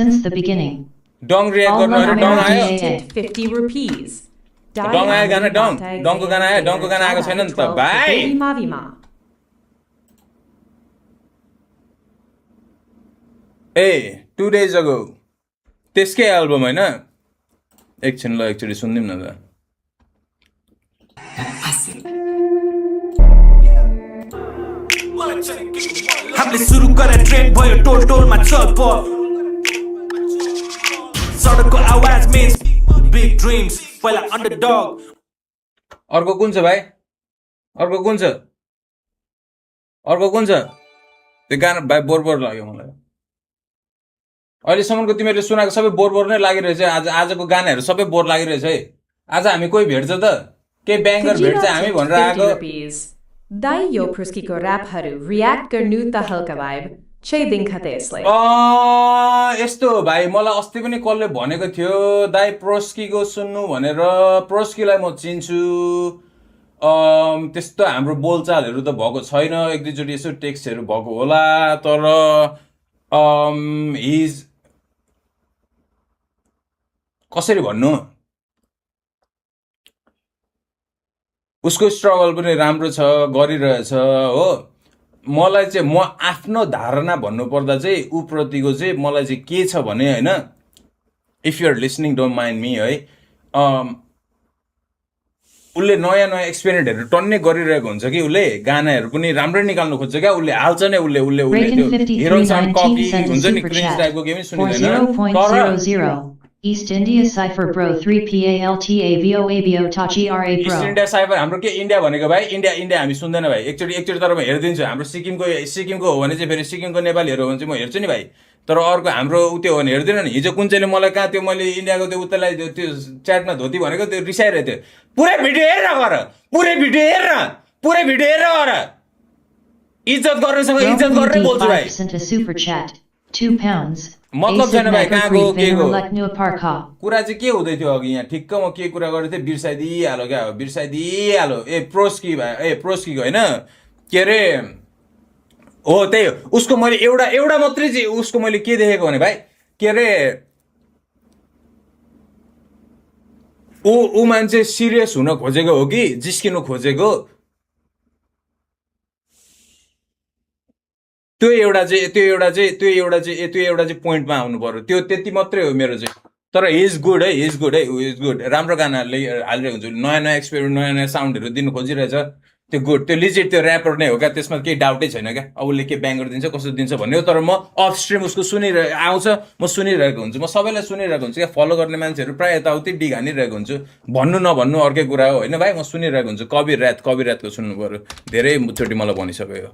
Since the beginning. डङ react All गर्नु love डङ आयो America. 50 rupees. डङ आयो गाना डङको गाना आयो डङको गाना आएको छैन नि त भाइ Mavima. ए 2 days ago त्यसकै एल्बम होइन एकछिन ल एकचोटि सुनिदिउँ न त हामीले सुरु गरे ट्रेन भयो टोल टोलमा चलपल सडकको आवाज मिन्स बिग ड्रिम्स पहिला अन्डरडग अर्को कुन छ भाइ अर्को कुन छ त्यो गाना भाइ बोर लाग्यो मलाई अहिलेसम्मको तिमीहरूले सुनाएको सबै बोर नै लागिरहेछ आजको गानाहरू सबै बोर लागिरहेछ है आज हामी कोही भेट्छ त केही ब्याङ्गर भेट्छ हामी भनेर आएको Dai yo pruskiko rapharu react garnu ta halka vibe. Che दिnkha त्यसले यस्तो हो भाइ मलाई अस्ति पनि कसले भनेको थियो दाइ प्रोस्कीको सुन्नु भनेर प्रोस्कीलाई म चिन्छु त्यस्तो हाम्रो बोलचालहरू त भएको छैन एक दुईचोटि यसो टेक्स्टहरू भएको होला तर हिज कसरी भन्नु उसको स्ट्रगल पनि राम्रो छ गरिरहेछ हो मलाई चाहिँ म आफ्नो धारणा भन्नुपर्दा चाहिँ उप्रतिको चाहिँ मलाई चाहिँ के छ भने होइन if you're listening don't mind me है उसले नयाँ एक्सपेरिमेन्टहरू टन्नै गरिरहेको हुन्छ कि उसले गानाहरू पनि राम्रै निकाल्नु खोज्छ क्या उसले हाल्छ नै उसले हिरो साउन्ड कपी हुन्छ नि क्रिन्ज टाइपको केही पनि सुनिँदैन तर East India Cypher Bro 3PALTAVOABO Tachi RA Bro. East India Cypher हाम्रो के इन्डिया भनेको भाइ इन्डिया हामी सुन्दैन भाइ एकचोटि तर म हेरिदिन्छु हाम्रो सिक्किमको हो भने चाहिँ फेरि सिक्किमको नेपालीहरू हो भने चाहिँ म हेर्छु नि भाइ तर अर्को हाम्रो त्यो हो भने हेर्दैन नि हिजो कुन चाहिँले मलाई कहाँ त्यो मैले इन्डियाको त्यो उत्तरलाई त्यो च्याटमा धोती भनेको त्यो रिसाइरहेको थियो पुरै भिडियो हेरेर गर इज्जत गर्नेसँग इज्जत गरेर बोल्छु भाइ Sent a super chat. £2. मतलब छैन भाइ कहाँको के को New Parka. कुरा चाहिँ के हुँदै थियो अघि यहाँ ठिक्क म के कुरा गरेको थिएँ बिर्साइदिइहालो क्या हो बिर्साइदिइहालो प्रोस्कीको होइन के अरे हो त्यही हो उसको मैले एउटा मात्रै चाहिँ उसको मैले के देखेको भने भाइ के अरे ऊ मान्छे सिरियस हुन खोजेको हो कि जिस्किनु खोजेको त्यो एउटा चाहिँ पोइन्टमा आउनु पर्यो त्यो त्यति मात्रै हो मेरो चाहिँ तर इज गुड राम्रो गानाहरूले हालिरहेको हुन्छ नयाँ एक्सपेरिमेन्ट नयाँ साउन्डहरू दिनु खोजिरहेछ त्यो गुड त्यो लिजिट त्यो ऱ्यापर नै हो क्या त्यसमा केही डाउटै छैन क्या अब उसले के ब्याङ्गर दिन्छ कसो दिन्छ भन्ने हो तर म अफ स्ट्रिम उसको आउँछ म सुनिरहेको हुन्छु म सबैलाई सुनिरहेको हुन्छु क्या फलो गर्ने मान्छेहरू प्रायः यताउति डिग हानिरहेको हुन्छु भन्नु नभन्नु अर्कै कुरा हो होइन भाइ म सुनिरहेको हुन्छु कविरातको सुन्नु पऱ्यो धेरै चोटि मलाई भनिसक्यो